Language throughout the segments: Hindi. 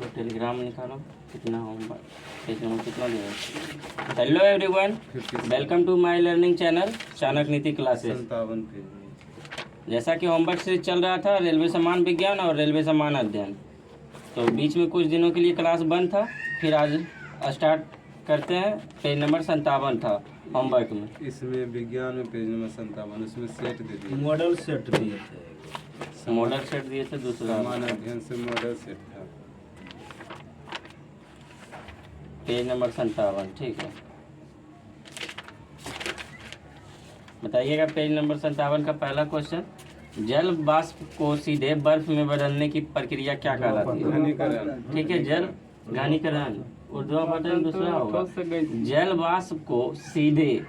तो टेलीग्राम निकालो कितना होमवर्क पेज नंबर कितना दिया। Hello everyone, welcome to my learning channel Chanakya Niti classes. 57 page. जैसा कि होमवर्क सीरीज चल रहा था रेलवे सम्मान विज्ञान और रेलवे सम्मान अध्ययन, तो बीच में कुछ दिनों के लिए क्लास बंद था, फिर आज स्टार्ट करते हैं। पेज नंबर 57 था होमवर्क में। इसमें विज्ञान में पेज नंबर 57 उसमें सेट दे दिए, मॉडल सेट दिए थे। मॉडल सेट दिए थे, दूसरा समान अध्ययन से मॉडल सेट था। पेज नंबर 57, ठीक है। बताइएगा पेज नंबर 57 का पहला क्वेश्चन, जल वाष्प को सीधे बर्फ में बदलने की प्रक्रिया क्या कहलाती है? घनीकरण। ठीक है, जल घनीकरण। उर्दू बटन दूसरा होगा। जल वाष्प को सीधे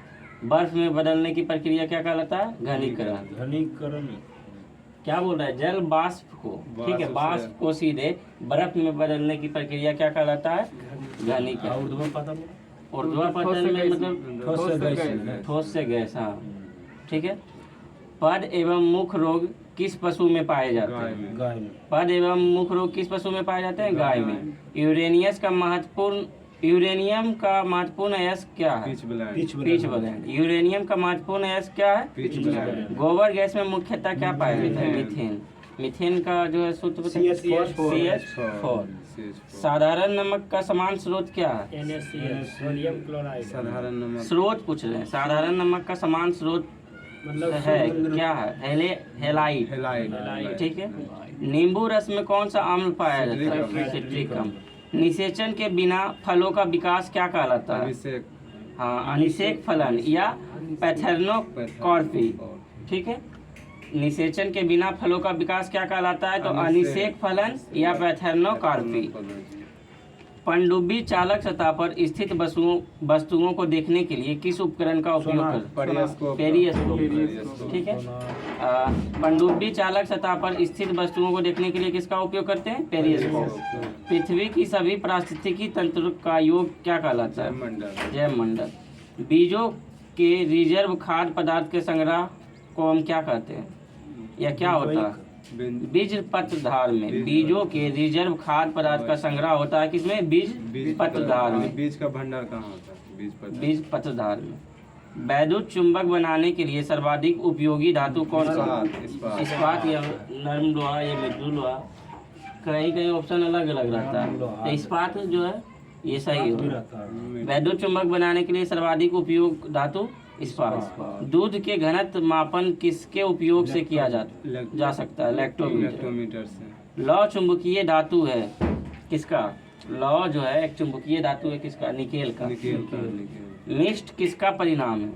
बर्फ में बदलने की प्रक्रिया क्या कहलाता है? घनीकरण। घनीकरण क्या बोल रहा है? जल वाष्प को, ठीक है, वाष्प को सीधे बर्फ में बदलने की प्रक्रिया क्या कहलाता है? घनीकरण। उर्दू में पता उर्दू पटन में मतलब ठोस से गैस, हाँ, ठीक है। पद एवं मुख रोग किस पशु में पाए जाते हैं? गाय में। पद एवं मुख रोग किस पशु में पाए जाते हैं? गाय में। यूरेनियम का महत्वपूर्ण अयस्क क्या है? Pitch blend. यूरेनियम का महत्वपूर्ण अयस्क क्या है? Pitch blend. गोबर गैस में मुख्यतः क्या पाया जाता है? मीथेन। मीथेन का जो है सूत्र CH4। साधारण नमक का समान स्रोत क्या है? Sodium chloride. साधारण नमक। स्रोत पूछ रहे हैं। साधारण नमक का समान स्रोत है क्या है? हेलाइट। हेलाइड। ठीक है। नींबू रस में कौन सा अम्ल पाया जाता है? सिट्रिक अम्ल। निषेचन के बिना फलों का विकास क्या कहलाता है? अभिषेक। हाँ, अनिषेक फलन या पैथर्नोकॉर्पी। ठीक है, निषेचन के बिना फलों का विकास क्या कहलाता है? तो अनिषेक फलन या पैथर्नोकॉर्पी। पनडुब्बी चालक सतह पर स्थित वस्तुओं को देखने के लिए किस उपकरण का उपयोग करते हैं? पेरिस्कोप। ठीक है। पनडुब्बी चालक सतह पर स्थित वस्तुओं को देखने के लिए किसका उपयोग करते हैं? पेरिस्कोप। पृथ्वी की सभी पारिस्थितिकी तंत्र का योग क्या कहलाता है? जैव मंडल। बीजों के रिजर्व खाद्य पदार्थ के संग्रह को हम क्या कहते हैं? या क्या होता है? बीज पत्रधार में बीजों के रिजर्व खाद्य पदार्थ का संग्रह होता है। किसमें? बीज पत्रधार में। बीज का भंडार कहाँ होता है? बीज पत्रधार में। वैद्युत चुंबक बनाने के लिए सर्वाधिक उपयोगी धातु कौन सा? इस्पात या नरम लोहा या मृदु लोहा। कहीं ऑप्शन अलग अलग रहता है, तो इस्पात जो है ये सही होगा। वैद्युत चुंबक बनाने के लिए सर्वाधिक उपयोग धातु इस्पात। दूध के घनत्व मापन किसके उपयोग से किया जा सकता है? इलेक्ट्रोमीटर से। लौह चुंबकीय धातु है किसका? लौह जो है एक चुंबकीय धातु है किसका? निकेल का। मिस्ट किसका परिणाम है?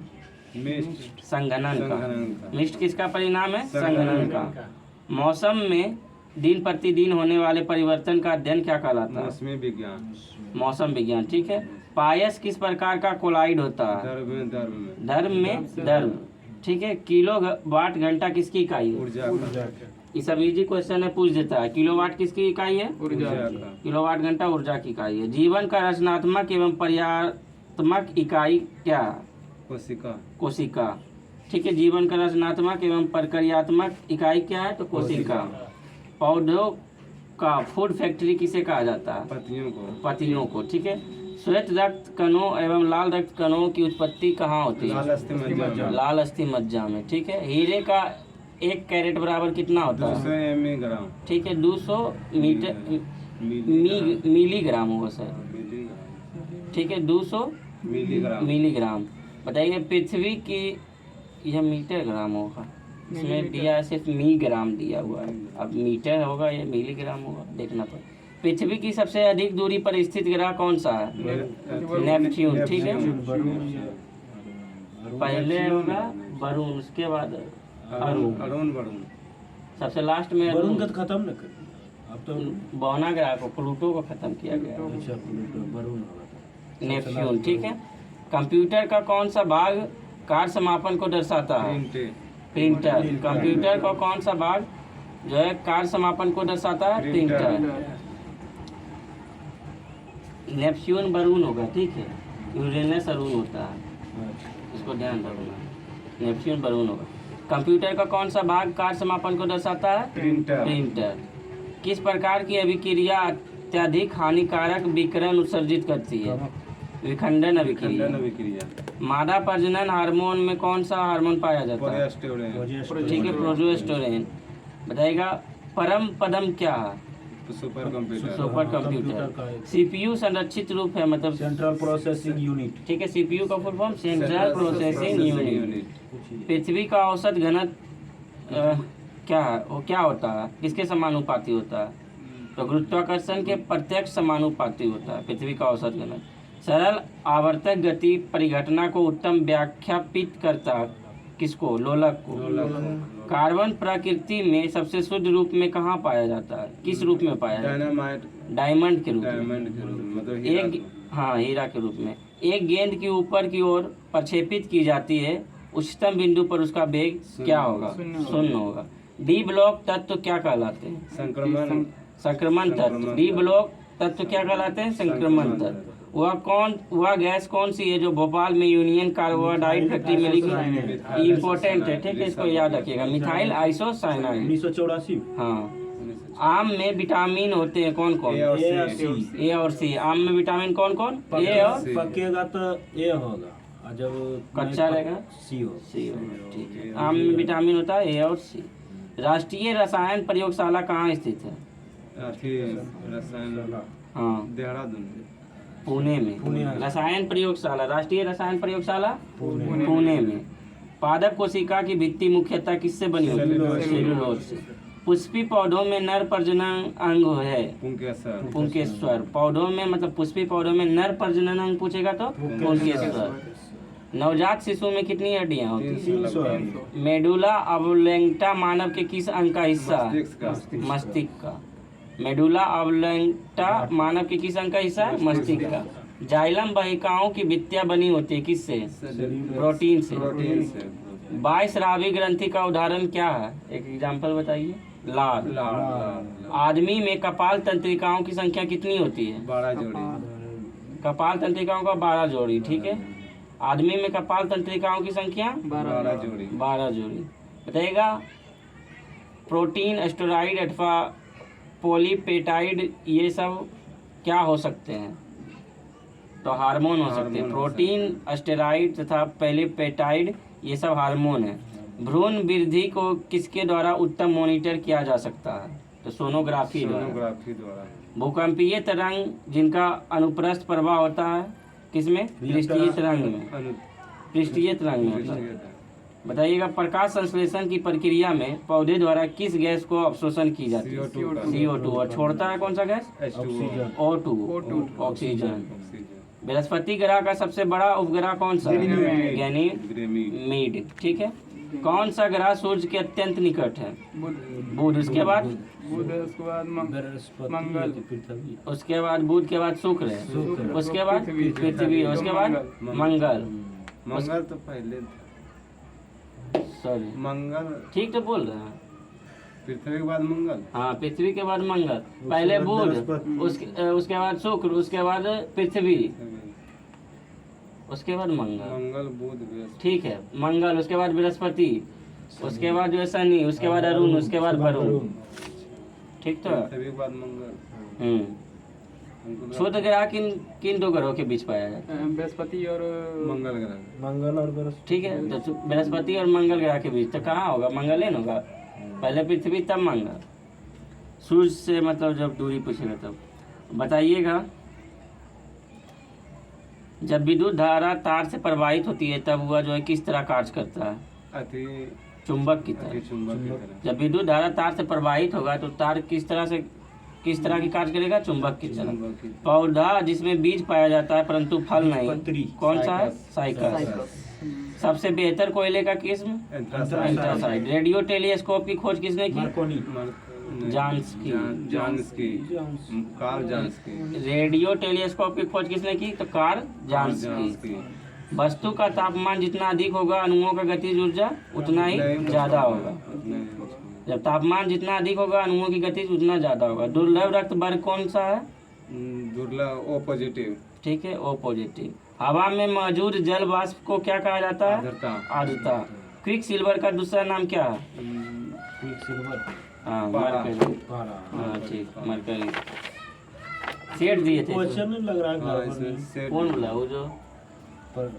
संघनन का। मिस्ट किसका परिणाम है? संघनन का। मौसम में दिन प्रतिदिन होने वाले परिवर्तन का अध्ययन क्या कहलाता है? मौसम विज्ञान। ठीक है। पायस किस प्रकार का कोलाइड होता है? धर्म में धर्म। ठीक है। किलो वाट घंटा किसकी इकाई है? ये सब इजी क्वेश्चन है, पूछ देता है। किलोवाट किसकी इकाई है? किलोवाट घंटा ऊर्जा की इकाई है। जीवन का रचनात्मक एवं पर्यात्मक इकाई क्या है? कोशिका। ठीक है। जीवन का रचनात्मक एवं प्रक्रियात्मक इकाई क्या है? तो कोशिका। पौधों का फूड फैक्ट्री किसे कहा जाता है? पत्तियों को। ठीक है। श्वेत रक्त कणों एवं लाल रक्त कणों की उत्पत्ति कहाँ होती है? लाल अस्थि मज्जा में। ठीक है। हीरे का 1 कैरेट बराबर कितना होता है? 200 मिलीग्राम। ठीक है। 200 मिलीग्राम होगा सर। ठीक है। 200 मिलीग्राम। बताइए पृथ्वी की, यह मीटर ग्राम होगा, इसमें दिया है सिर्फ मिलीग्राम दिया हुआ है, अब मीटर होगा या मिलीग्राम होगा देखना पड़ेगा। पृथ्वी की सबसे अधिक दूरी पर स्थित ग्रह कौन सा है? नेपच्यून। ठीक है। पहले होगा वरुण, उसके बाद अरुण। सबसे लास्ट में वरुण का खत्म न कर, अब तो बौना ग्रह को, प्लूटो को खत्म किया गया। अच्छा वरुण नेपच्यून। ठीक है। कंप्यूटर का कौन सा भाग कार्य समापन को दर्शाता है? प्रिंटर। कंप्यूटर का कौन सा भाग जो है कार्य समापन को दर्शाता है? प्रिंटर। नेपच्यून वरुण होगा। ठीक है। यूरेनस अरुण होता है, इसको ध्यान रखना। नेपच्यून वरुण होगा। कंप्यूटर का कौन सा भाग कार्य समापन को दर्शाता है? प्रिंटर। किस प्रकार की अभिक्रिया अत्यधिक हानिकारक विकिरण उत्सर्जित करती है। विखंडन अभिक्रिया। खंडन अभिक्रिया। मादा प्रजनन हार्मोन में कौन सा हार्मोन पाया जाता है? प्रोजेस्टेरोन। ठीक है, प्रोजेस्टेरोन। बताइएगा परम पदम क्या है? Super computer. Super computer. CPU संरक्षित रूप है, मतलब सेंट्रल प्रोसेसिंग यूनिट। ठीक है, सीपीयू का full form central processing unit. पृथ्वी का औसत घनत्व क्या है? वो क्या होता है, किसके समानुपाती होता है? तो गुरुत्वाकर्षण के प्रत्यक्ष समानुपाती होता है पृथ्वी का औसत घनत्व। सरल आवर्तक गति परिघटना को उत्तम व्याख्यापित करता है, किसको? लोलक को। कार्बन प्रकृति में सबसे शुद्ध रूप में कहाँ पाया जाता है? किस रूप में पाया जाता है? डायनामाइट। डायमंड के रूप में। डायमंड के रूप में, मतलब हीरा एक हाँ, हीरा के रूप में। एक गेंद की ऊपर की ओर प्रक्षेपित की जाती है, उच्चतम बिंदु पर उसका वेग क्या होगा? शून्य होगा। डी ब्लॉक तत्व क्या कहलाते हैं? संक्रमण। संक्रमण तत्व। डी ब्लॉक तत्व क्या कहलाते हैं? संक्रमण तत्व। वह गैस कौन सी है जो भोपाल में यूनियन कार्बाइड फैक्ट्री में लिखी? इम्पोर्टेंट है, ठीक है, इसको याद रखिएगा। Methyl isocyanide. 1984। हाँ। आम में विटामिन होते हैं कौन कौन? ए और ए और सी। आम में विटामिन कौन कौन? ए और पकेगा तो ए होगा और जब कच्चा रहेगा सी हो। सी होगा। ठीक है, आम में विटामिन होता है ए और सी। राष्ट्रीय रसायन प्रयोगशाला कहाँ स्थित है? अथी रसायन। हाँ, देहरादून। पुणे में। रसायन प्रयोगशाला, राष्ट्रीय रसायन प्रयोगशाला पुणे में। पादप कोशिका की भित्ति मुख्यतः किससे बनी होती है? सेलुलोज से। पुष्पी पौधों में नर प्रजनन अंग है? पुंकेश्वर। पौधों में, मतलब पुष्पी पौधों में नर प्रजनन अंग पूछेगा तो पुंकेश्वर। नवजात शिशु में कितनी हड्डियां होती हैं? मेडुला ऑब्लेंगटा मानव के किस अंग का हिस्सा? मस्तिष्क का। मेडुला ऑब्लेंगटा मानव के किस अंग का हिस्सा है? मस्तिष्क का। जाइलम वाहिकाओं की भित्तियां बनी होती है किससे? प्रोटीन से। बायस्रावी ग्रंथि का उदाहरण क्या है? एक एग्जाम्पल बताइए। लाल। आदमी में कपाल तंत्रिकाओं की संख्या कितनी होती है? 12 जोड़ी। कपाल तंत्रिकाओं का 12 जोड़ी। ठीक है, आदमी में कपाल तंत्रिकाओं की संख्या 12 जोड़ी। 12 जोड़ी। बताइएगा प्रोटीन, स्टेरॉइड अथवा पॉलीपेटाइड ये सब क्या हो सकते हैं? तो हार्मोन हो सकते हैं। प्रोटीन, स्टेरॉइड तथा पॉलीपेटाइड ये सब हार्मोन है। भ्रूण वृद्धि को किसके द्वारा उत्तम मॉनिटर किया जा सकता है? तो सोनोग्राफी द्वारा। भूकंपीय तरंग जिनका अनुप्रस्थ प्रवाह होता है किसमें? पृष्ठीय तरंग में। पृष्ठीय तरंग में होता है। बताइएगा प्रकाश संश्लेषण की प्रक्रिया में पौधे द्वारा किस गैस को अवशोषण की जाती है? CO2। और छोड़ता है कौन सा गैस? O2 oxygen. बृहस्पति ग्रह का सबसे बड़ा उपग्रह कौन सा? गैनीमीड। ठीक है। कौन सा ग्रह सूर्य के अत्यंत निकट है? बुध। उसके बाद मंगल। उसके बाद बुध के बाद शुक्र है। उसके बाद पृथ्वी। उसके बाद मंगल। मंगल तो पहले, सॉरी मंगल ठीक तो बोल रहे हैं। पृथ्वी के बाद मंगल। हाँ, पृथ्वी के बाद मंगल, पहले बुध, उसके बाद शुक्र, उसके बाद पृथ्वी, उसके बाद मंगल, बुध, बृहस्पति। ठीक है, मंगल, उसके बाद बृहस्पति, उसके बाद जो है शनि, उसके बाद अरुण, उसके बाद वरुण। ठीक तो पृथ्वी के बाद मंगल। क्षुद्र ग्रह किन दो ग्रहों के बीच पाया जाता है? बृहस्पति और मंगल ग्रह। मंगल और बृहस्पति। ठीक है, तो बृहस्पति और मंगल ग्रह के बीच तो कहाँ होगा? मंगल ही होगा। पहले पृथ्वी तब मंगल। सूर्य से मतलब जब दूरी पूछेगा तब बताइएगा। जब विद्युत धारा तार से प्रवाहित होती है तब वह जो है किस तरह कार्य करता है? चुंबक की तरह। जब विद्युत धारा तार से प्रवाहित होगा तो तार किस तरह की कार्य करेगा? चुंबक की तरह। पौधा जिसमें बीज पाया जाता है परंतु फल नहीं, कौन सा है? साइकस। सबसे बेहतर कोयले का किस्म? एंथ्रासाइट। रेडियो टेलीस्कोप की खोज किसने की? जानस्की। कार्ल जानस्की। रेडियो टेलीस्कोप की खोज किसने की? तो कार्ल जानस्की। वस्तु का तापमान जितना अधिक होगा अणुओं का गतिज ऊर्जा उतना ही ज्यादा होगा। जब तापमान जितना अधिक होगा अणुओं की गतिज उतना ज्यादा होगा। दुर्लभ रक्त वर्ग कौन सा है? दुर्लभ O पॉजिटिव। ठीक है, O पॉजिटिव। हवा में मौजूद जल वाष्प को क्या कहा जाता है? आर्द्रता। क्विक सिल्वर का दूसरा नाम क्या है? Quick silver. हाँ, मरकरी। हाँ ठीक, मरकरी। सेट दिए थे क्वेश्चन में लग रहा है हाँ गड़बड़ इसमें नहीं। सेट कौन बोला वो जो पर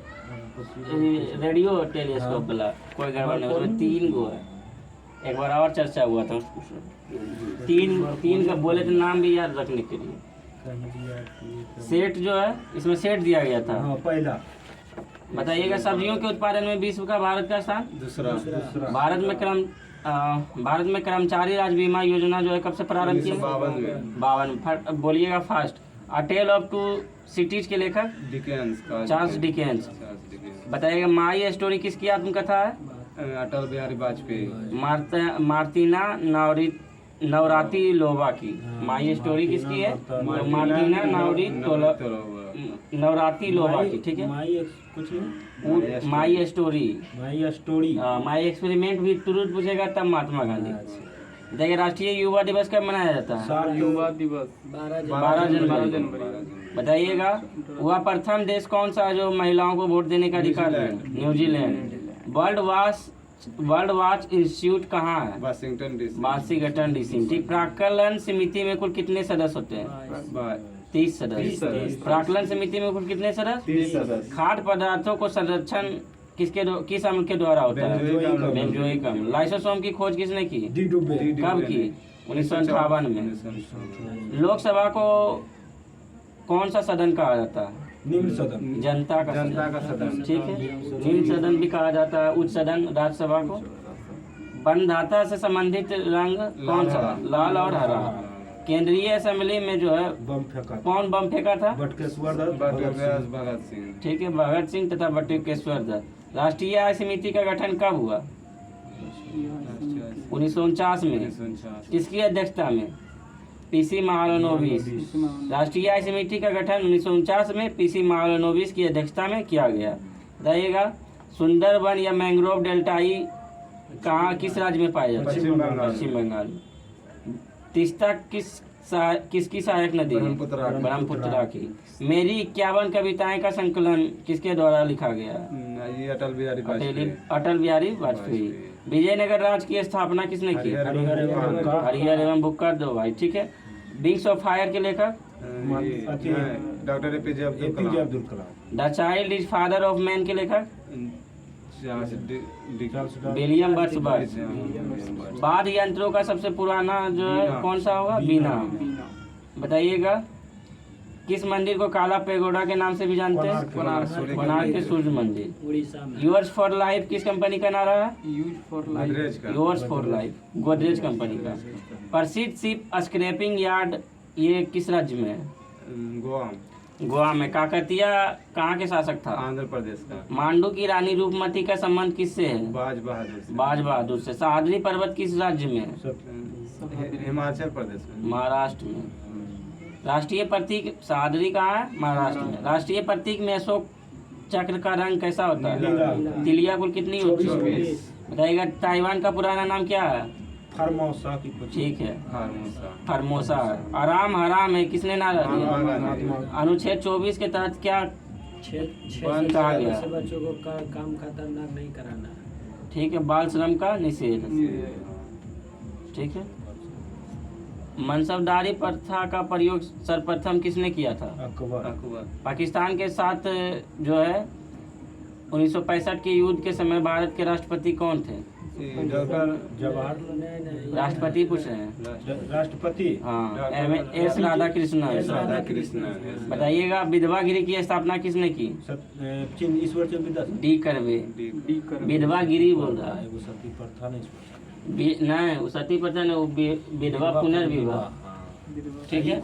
रेडियो टेलीस्कोप वाला कोई गड़बड़ नहीं, उसमें 3 गो है। एक बार और चर्चा हुआ था उसको, तीन का बोले थे नाम भी याद रखने के लिए। कहीं दिया कि- सेट जो है इसमें सेट दिया गया था। हाँ पहला बताइएगा सब्जियों के उत्पादन में विश्व का भारत का स्थान। दूसरा दूसरा भारत में कर्मचारी राज्य बीमा योजना जो है कब से प्रारंभ की? 1952 में 52। बोलिएगा fast. A tale of 2 cities के लेखक डिकेंस का चार्ल्स डिकेंस। Charles Dickens. बताइएगा माई स्टोरी किसकी आत्मकथा है? अटल बिहारी वाजपेयी। मार्टिना नवराती लोबा की। माई स्टोरी किसकी है? मार्टिना नवराती लोबा की। ठीक है। कुछ नहीं my story, my story my experiment भी तुरंत पूछेगा तब महात्मा गांधी। देखिए राष्ट्रीय युवा दिवस कब मनाया जाता है? 12 जनवरी। बताइएगा वह प्रथम देश कौन सा है जो महिलाओं को वोट देने का अधिकार है? न्यूजीलैंड। वर्ल्ड वॉच इंस्टीट्यूट कहाँ है? Washington DC. ठीक। प्राक्कलन समिति में कुल कितने सदस्य होते हैं? 30 सदस्य। प्राक्कलन समिति में कुल कितने सदस्य? 30 सदस्य। खाद्य पदार्थों को संरक्षण किस अम्ल के द्वारा होता है? बेंजोइक अम्ल। लाइसोसोम की खोज किसने की? कब की? 1958 में। लोकसभा को कौन सा सदन कहा जाता है? निम्न सदन जनता का सदन। ठीक है। निम्न सदन भी कहा जाता है उच्च सदन राज्यसभा को। वनधाता से संबंधित रंग कौन सा? लाल और हरा। केंद्रीय असेंबली में जो है बम फेंका कौन बम फेंका था? बटकेश्वर दत्त भगत सिंह। ठीक है। भगत सिंह तथा बटुकेश्वर दत्त। राष्ट्रीय आय समिति का गठन कब हुआ? 1949 में। किसकी अध्यक्षता में? पीसी महालनोबिस। राष्ट्रीय आय समिति का गठन 1949 में पीसी महालनोबिस की अध्यक्षता में किया गया। बताइएगा सुंदरबन या मैंग्रोव डेल्टाई कहाँ किस राज्य में पाया जाता है? पश्चिम बंगाल। तीस्ता किसकी सहायक नदी है? ब्रह्मपुत्रा की। मेरी 51 कविताएं का संकलन किसके द्वारा लिखा गया? ये अटल बिहारी वाजपेयी। अटल बिहारी वाजपेयी। विजयनगर राज्य की स्थापना किसने की? हरिहर एवं बुक्कर दो भाई। ठीक है। विंग्स ऑफ फायर के लेखक? Doctor APJ Abdul Kalam. The child is father of man के लेखक? William Wordsworth. वाद्य यंत्रों का सबसे पुराना जो है कौन सा होगा? बीना। बताइएगा किस मंदिर को काला पेगोडा के नाम से भी जानते हैं? कोणार्क के सूर्य मंदिर। यूर्स फॉर लाइफ किस कंपनी का नारा है? Yours for life Godrej company का। प्रसिद्ध शिप स्क्रैपिंग यार्ड ये किस राज्य में है? गोवा में। काकतिया कहाँ के शासक था? आंध्र प्रदेश का। मांडू की रानी रूपमती का संबंध किससे है? बाज बहादुर से। बाज बहादुर से। सह्याद्री पर्वत किस राज्य में है? हिमाचल प्रदेश में। महाराष्ट्र में। राष्ट्रीय प्रतीक सह्याद्री कहाँ है? महाराष्ट्र में। राष्ट्रीय प्रतीक में अशोक चक्र का रंग कैसा होता है? तिलिया कुल कितनी होती है? बताइएगा ताइवान का पुराना नाम क्या है? फॉर्मोसा की ठीक है। फॉर्मोसा। आराम हराम है किसने नारा दिया? अनुच्छेद 24 के तहत क्या बंद कहा गया? बच्चों को काम खतरनाक नहीं कराना। ठीक है। बाल श्रम का निषेध। ठीक है। मनसबदारी प्रथा का प्रयोग सर्वप्रथम किसने किया था? अकबर। पाकिस्तान के साथ जो है 1965 के युद्ध के समय भारत के राष्ट्रपति कौन थे? डॉक्टर जवाहर राष्ट्रपति पूछ रहे हैं। राष्ट्रपति हाँ एस राधाकृष्णन। बताइएगा विधवा गिरी की स्थापना किसने की? ईश्वर चंद्र विद्यासागर। डी करवे। विधवा गिरी बोल रहा है। वो सती प्रथा नहीं नहीं वो सती प्रथा नहीं, वो विधवा पुनर्विवाह। ठीक है।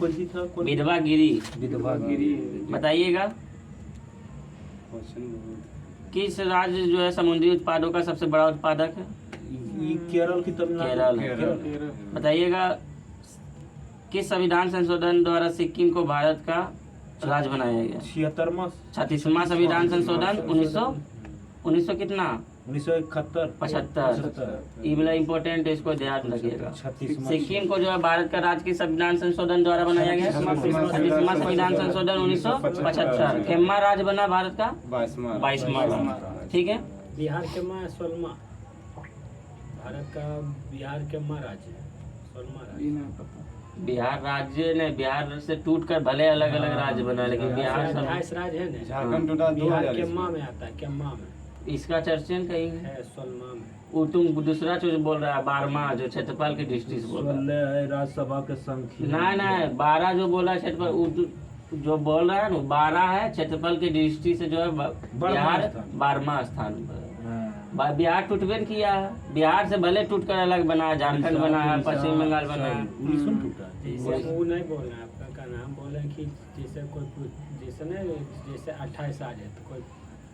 विधवा गिरी। बताइएगा किस राज्य जो है समुद्री उत्पादों का सबसे बड़ा उत्पादक है? केरल की केरल है। बताइएगा किस संविधान संशोधन द्वारा सिक्किम को भारत का राज्य बनाया गया? 36वां संविधान संशोधन 1900 कितना? 1975। ये बड़ा इम्पोर्टेंट है, इसको ध्यान रखिएगा। सिक्किम को जो है भारत का राज्य की संविधान संशोधन द्वारा बनाया गया। 36वां संविधान संशोधन 1975। खेम्मा राज्य बना भारत का 22वां। ठीक है। बिहार के माँ सोलमा। भारत का बिहार के माँ राज्य है सोलमा राज्य। बिहार राज्य ने बिहार से टूट कर भले अलग अलग राज्य बना, लेकिन बिहार सब 28 राज्य है ना। झारखंड टूटा बिहार 2000 केम्मा में आता है, केम्मा में इसका चर्चन कहीं है। है, सोलमा में। वो तुम दूसरा जो बोल रहा है 12वां जो क्षेत्रफल की दृष्टि से बोल रहा है। 16 है राज्यसभा के संख्या। ना 12 जो बोला है क्षेत्रफल, जो बोल रहा है ना 12 है क्षेत्रफल की दृष्टि से जो है बिहार 12वां स्थान पर हाँ। बिहार टूटबे न किया है। बिहार से भले टूट कर अलग बना है, झारखंड बना है, पश्चिम बंगाल बना है। 19 में टूटा है। जैसे वो नहीं बोल रहे हैं, आपका का नाम बोले कि जैसे कोई जैसे ना जैसे 28 आ जाए तो कोई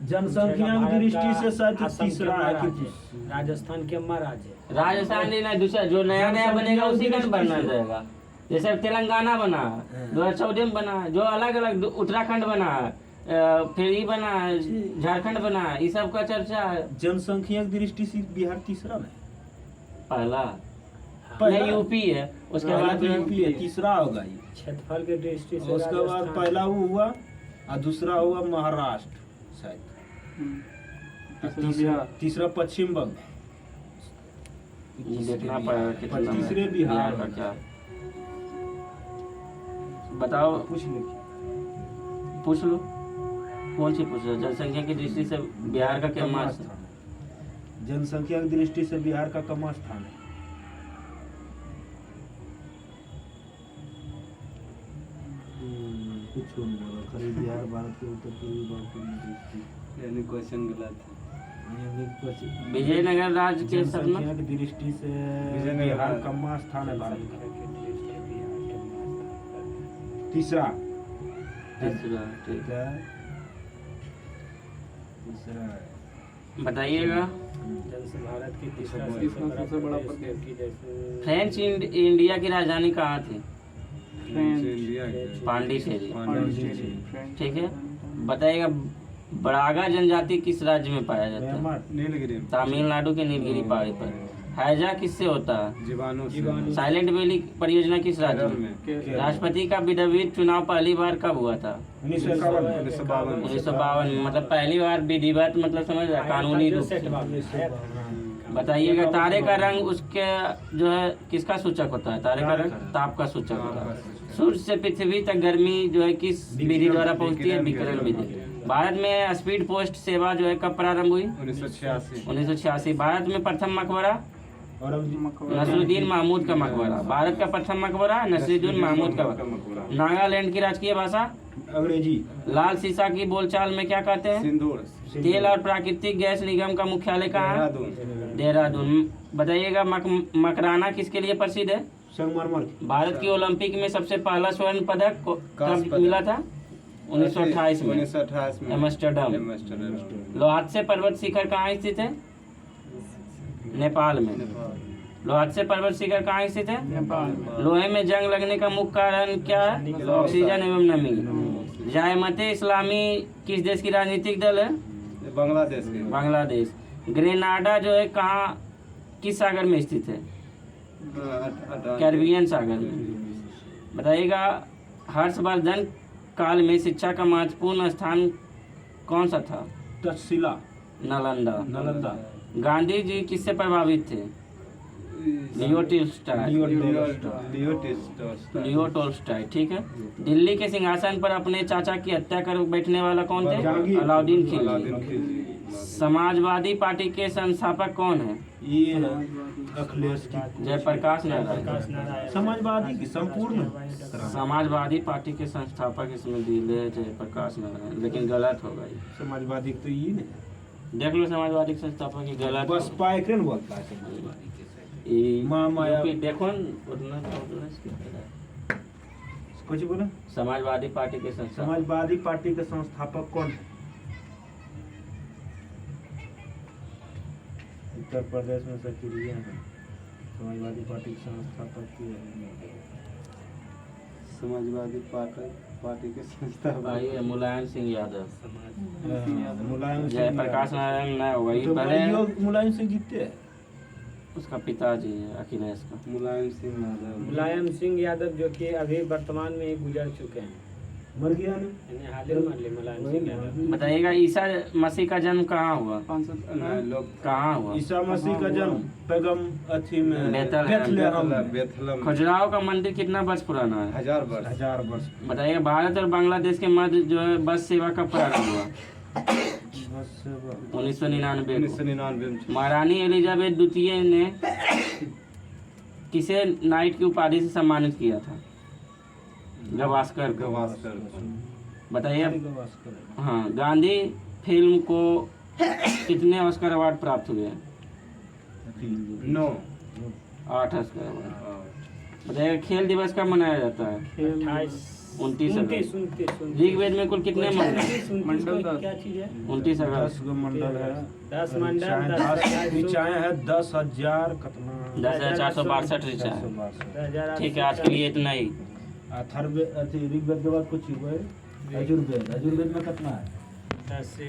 जनसंख्या की दृष्टि से शायद असम तीसरा केम्मा है राज्य, कि राजस्थान केम्मा राज्य है। राजस्थान नहीं ना, दूसरा जो नया नया बनेगा उसी का बनना जाएगा। जैसे तेलंगाना बना 2014 में बना, जो अलग अलग उत्तराखंड बना, फिर ये बना झारखंड बना, ये सब का चर्चा है। जनसंख्या की दृष्टि से बिहार तीसरा में पहला पहला नहीं यूपी है, उसके पहला बाद तो यूपी है, तीसरा होगा ये। क्षेत्रफल की दृष्टि से उसके बाद राजस्थान- पहला वो हुआ और दूसरा हुआ महाराष्ट्र शायद, तीसरा पश्चिम बंगाल, ये देखना पड़ेगा कितना तीसरे है बिहार का क्या। बताओ, पूछ लो कौन सी पूछ रहे हो? जनसंख्या की दृष्टि से बिहार का क्या कमा मास स्थान है। जनसंख्या की दृष्टि से बिहार का कमा स्थान है। कुछ नहीं बोला, खाली बिहार भारत के उत्तर पूर्वी भाग की दृष्टि यानी क्वेश्चन गलत है। विजयनगर राज्य के सपना जनसंख्या की दृष्टि से विजयनगर बिहार राज्य। कमा स्थान है भारत का। जनसंख्या की दृष्टि से बिहार केम्मा स्थान है। तीसरा तीसरा, ठीक है। तीसरा है। बताइएगा। भारत की तीसरा सबसे बड़ा प्रदेश की जैसे फ्रेंच इंडिया की राजधानी कहाँ थी? इंडिया के पांडिचेरी, पांडिचेरी, ठीक है। बताइएगा बड़ागा जनजाति किस राज्य में पाया जाता है? म्यांमार, नीलगिरी, तमिलनाडु के नीलगिरी पहाड़ी पर। हैजा किससे होता है? जीवाणु से, जीवाणु। साइलेंट वैली परियोजना किस राज्य केरल में? में राष्ट्रपति का विधिवत चुनाव पहली बार कब हुआ था? 1951 1952 1952 में। मतलब पहली बार विधिवत, मतलब समझ रहे कानूनी रूप से। बताइएगा तारे का रंग उसके जो है किसका सूचक होता है? तारे का रंग ताप का सूचक होता है। सूर्य से पृथ्वी तक गर्मी जो है किस विधि द्वारा पहुंचती है? विकिरण विधि। भारत में स्पीड पोस्ट सेवा जो है कब प्रारंभ हुई? 1986 1986। भारत में प्रथम मकबरा नसरुद्दीन महमूद का मकबरा। भारत का प्रथम मकबरा नसरुद्दीन महमूद का मकबरा। नागालैंड की राजकीय भाषा अंग्रेजी। लाल सीसा की बोलचाल में क्या कहते हैं? सिंदूर, तेल और प्राकृतिक गैस निगम का मुख्यालय कहाँ है? देहरादून, देहरादून। बताइएगा मकराना किसके लिए प्रसिद्ध है? संगमरमर। भारत की ओलंपिक में सबसे पहला स्वर्ण पदक कांस्य कब पदक। मिला था? 1928 में 1928 में एम्स्टर्डम। एम्स्टर्डम, लोहात्से पर्वत शिखर कहाँ स्थित है? नेपाल में। नेपाल, लोहात्से पर्वत शिखर कहाँ स्थित है? लोहे में जंग लगने का मुख्य कारण क्या है? ऑक्सीजन एवं नमी। जायमते इस्लामी किस देश की राजनीतिक दल है? बांग्लादेश के, बांग्लादेश। ग्रेनाडा जो है कहाँ, किस सागर में स्थित है? कैरिबियन सागर में। बताइएगा हर्षवर्धन काल में शिक्षा का महत्वपूर्ण स्थान कौन सा था? तक्षशिला, नालंदा। नालंदा। गांधी जी किससे प्रभावित थे? Leo Tolstoy. लियो टॉल्स्टॉय, ठीक है। दिल्ली के सिंहासन पर अपने चाचा की हत्या कर बैठने वाला कौन थे? जहांगीर। अलाउद्दीन अलाउद्दीन खिलजी। खिलजी। समाजवादी पार्टी के संस्थापक कौन है? ये अखिलेश की जयप्रकाश नारायण। समाजवादी की संपूर्ण समाजवादी पार्टी के संस्थापक इसमें दिले जयप्रकाश नारायण, लेकिन गलत होगा ये। समाजवादी तो ये नहीं, देख लो समाजवादी के संस्थापक की गलत बस होगा। पाइकरन बोलता है समाजवादी के साथ। ये माया। यूपी देखो न, उतना इसकी फायदा है। कुछ बोला? समाजवादी पार्टी के संस्थापक समाजवादी पार्टी के संस्थापक कौन है? उत्तर प्रदेश में सक्रिय है समाजवादी पार्टी के संस्थापक की है। समाजवादी पार्टी के संस्था भाई है मुलायम सिंह यादव। मुलायम सिंह जयप्रकाश नारायण नहीं होगा ये तो पहले भाई मुलायम सिंह जीते हैं। उसका पिताजी है अखिलेश का। मुलायम सिंह यादव, मुलायम सिंह यादव जो कि अभी वर्तमान में ही गुजर चुके हैं। मर गया ना। इन्हें हाले मार ले मलान से क्या था? बताइएगा ईसा मसीह का जन्म कहाँ हुआ? लोग कहाँ हुआ? ईसा मसीह का जन्म पैगम अथी में बेथलेहम। बेथलम खजुराहो का मंदिर कितना वर्ष पुराना है? 1000 वर्ष। 1000 वर्ष। बताइएगा भारत और बांग्लादेश के मध्य जो है बस सेवा कब प्रारंभ हुआ? बस 1999 को। 1999 में महारानी एलिजाबेथ द्वितीय ने किसे नाइट की उपाधि से सम्मानित किया था? गवास्कर को। गवास्कर बताइए। गवास्कर है। हाँ, गांधी फिल्म को कितने ऑस्कर अवार्ड प्राप्त हुए? 9 8 ऑस्कर अवार्ड। बताइए खेल दिवस कब मनाया जाता है? 29 अगस्त। ऋग्वेद में कुल कितने मंडल? क्या चीज है? 29 10 अगस्त। गो मंडल है। 10 मंडल, ऋचाएं है 10,000 कितना 10,462 ऋचा है। 10,462। ठीक है, आज के लिए इतना ही। अथर्व अथी ऋग्वेद के बाद कुछ हुआ है। यजुर्वेद में कितना है? 10 से